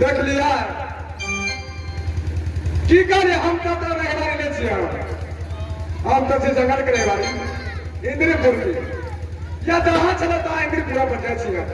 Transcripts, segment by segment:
देख लिया की करे हम तो रहे वाले नहीं छिया हम तो से जंगल के रहे वाले इंद्रपुर की या जहां चलता इंद्रपुरा बचा छिया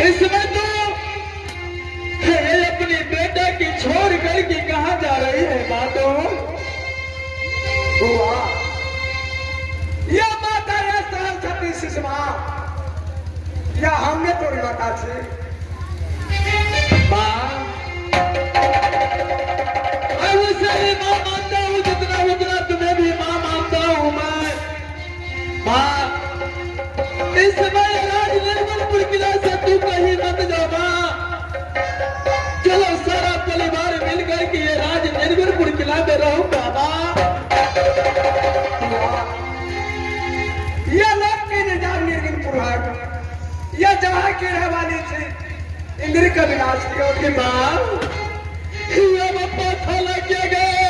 इसमें तो अपनी बेटा की छोड़ करके कहां जा रही है मातो बुआ या माता या साल छठी सुषमा या हमने तोड़ी माता से मां मैं मां मानता हूं जितना उतना तुम्हें भी मां मानता हूं मैं मां इस समय राजनंदनपुर किला से तू कहीं मत जा मां चलो सारा परिवार मिलकर के ये राजनंदनपुर किला में रहो बाबा यह लोग के निजाम निर्गुणपुर हाट यह जहां के रहवाली थे इंद्र का विनाश किया कि मां अब पता लग गए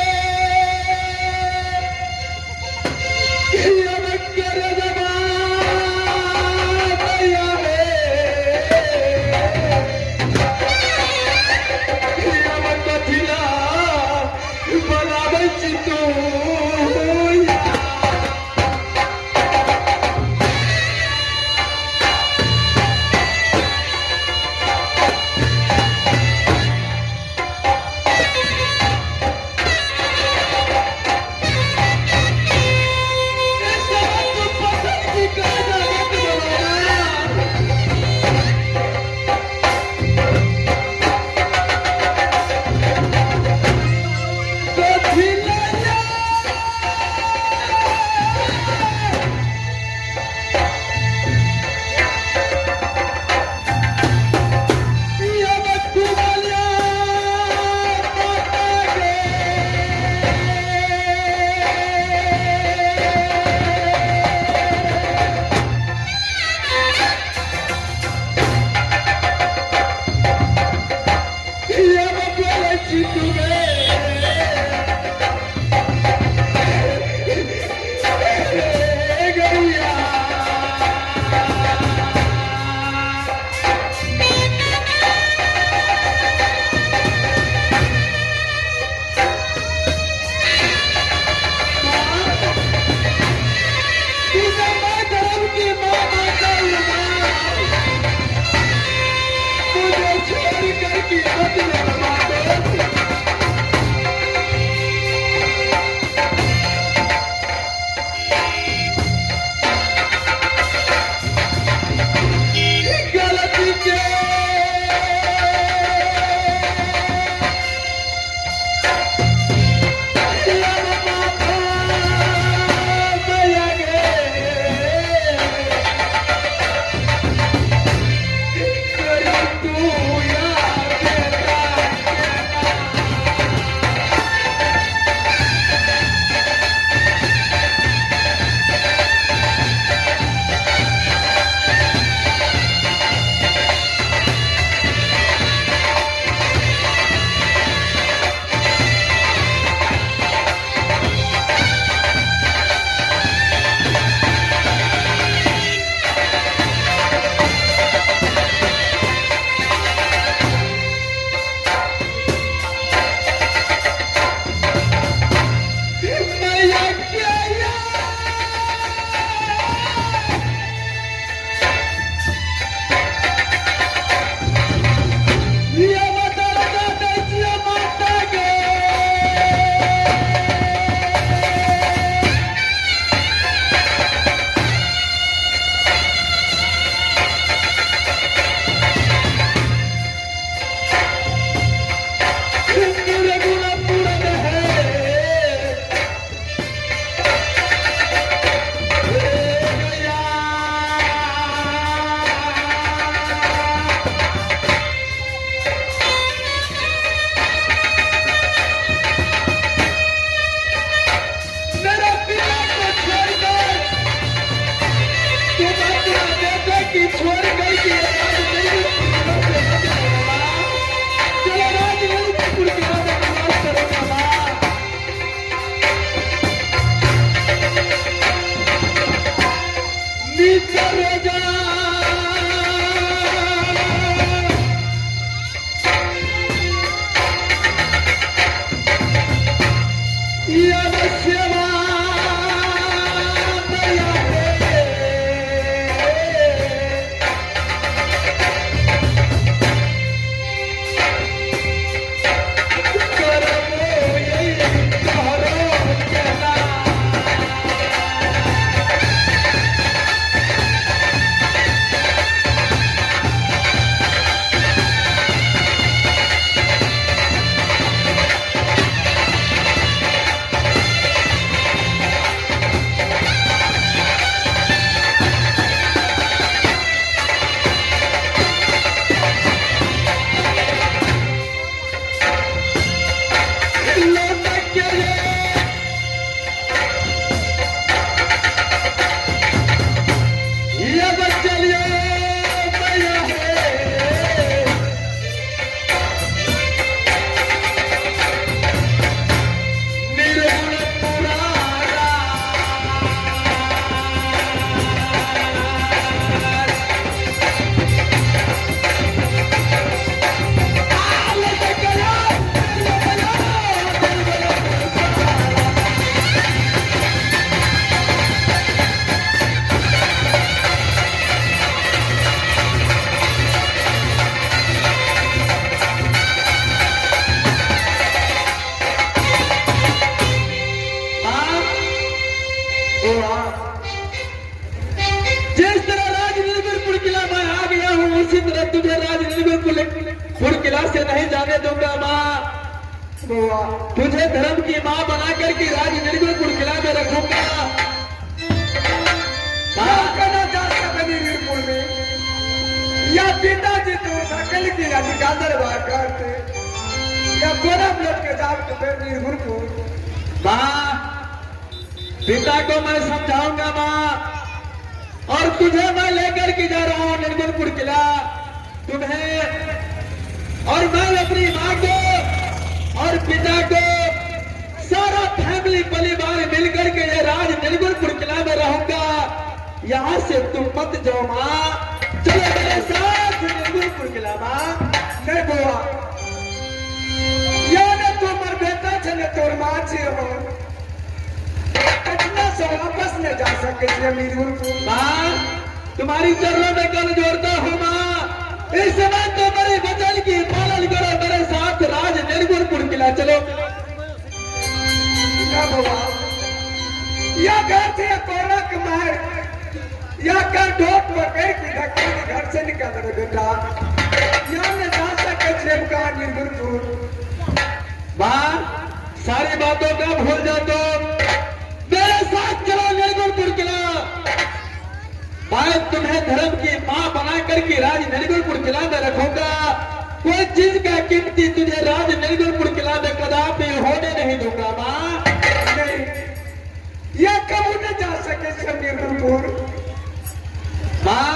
किसी तरह तुझे राज निर्गुण किला से नहीं जाने दूंगा माँ। तुझे धर्म की माँ बनाकर के राज निर्गुण किला में रखूंगा। निर्गुण में या पिताजी तो सकल की अधिकार दरबार करते या गोरम लोग के जाप तो फिर निर्गुण को माँ पिता को मैं समझाऊंगा माँ, और तुझे मैं लेकर के जा रहा हूँ निर्गुणपुर किला, तुम्हें और मैं अपनी माँ को और पिता को सारा फैमिली परिवार मिलकर के ये राज निर्गुणपुर किला में रहूंगा। यहाँ से तुम मत जाओ माँ, चलो मेरे साथ निर्गुणपुर किला माँ। नहीं बुआ या न तुम्हार बेटा छे तोर माँ छे हो इतना से वापस न जा सके छे निर्गुणपुर। माँ तुम्हारी चरणों में कल जोड़ता हूँ माँ, इस समय तो मेरे वचन की पालन करो, मेरे साथ राज निर्गुणपुर किला चलो। ना बुआ या घर से कोरा कमार या कर ढोक पकड़ के धक्के के घर से निकल रहे बेटा, यहाँ न जा सके छे का निर्गुणपुर। माँ सारी बातों का भूल जा, तो मेरे साथ चलो निर्गुणपुर किला। मैं तुम्हें धर्म की माँ बना करके राज निर्गुणपुर किला में रखूंगा। कोई चीज का कीमती तुझे राज निर्गुणपुर किला में कदापि होने नहीं दूंगा माँ। नहीं या कब न जा सके छे निर्गुणपुर। माँ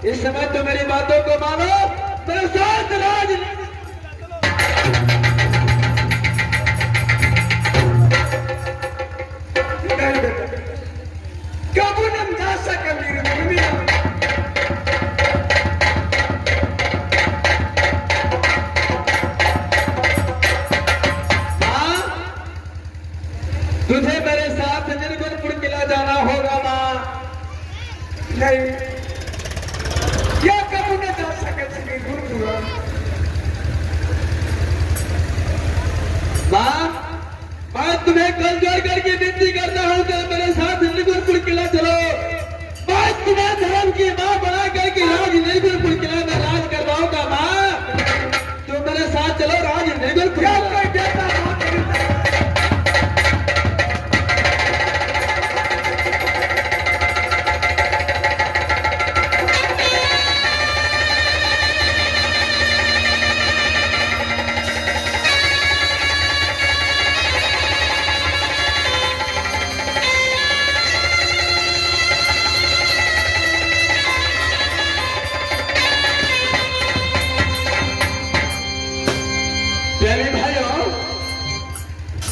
इस समय तो मेरी बातों को मानो, मेरे साथ राज नहीं बेटा कब न जा सके निर्गुण में। माँ तुझे मेरे साथ निर्गुणपुर किला जाना होगा माँ। नहीं या कब न जा सके छे निर्गुणपुर। माँ मैं तुम्हें कल जोड़ करके विनती करता हूँ कि मेरे साथ निर्गुणपुर किला चलो। मैं तुम्हें धर्म की माँ बना करके राज निर्गुणपुर किला में राज करवाऊंगा माँ। तुम मेरे साथ चलो राज निर्गुणपुर क्या किला। कोई बेटा प्यारे भाइयों,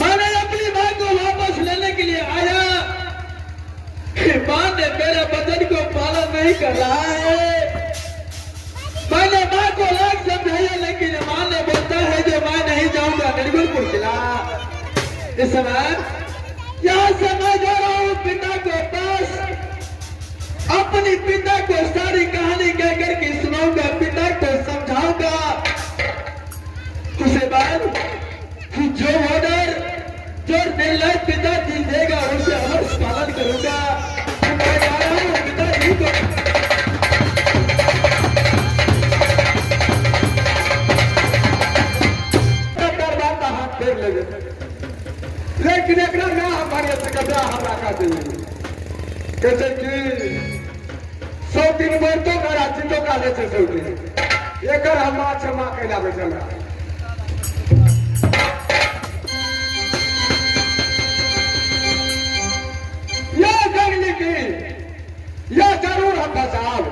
मैंने अपनी माँ को वापस लेने के लिए आया। माँ ने मेरे वचन को पालन नहीं कर रहा है। मैंने माँ को लाख समझाया, लेकिन माँ ने बोलता है जो मैं नहीं जाऊंगा निर्गुणपुर किला। इस समय यहाँ से मैं जा रहा हूँ पिता को पास, अपनी पिता को सारी कहानी कहकर के सुनाऊंगा, पिता को समझाऊंगा। उसके बाद जो ऑर्डर जो निर्णय पिताजी देगा उसे अवश्य पालन करूंगा। मैं जा रहा हूं पिताजी को। दरबार का हाथ फेर लगे, लेकिन एक ना हमारे से कपड़ा हमरा का चाहिए कैसे कि 100 दिन बोल तो करा चिंतो का ले से 100 दिन एक हम क्षमा कैला बैठल या जंगली की या जरूर हम बचाओ।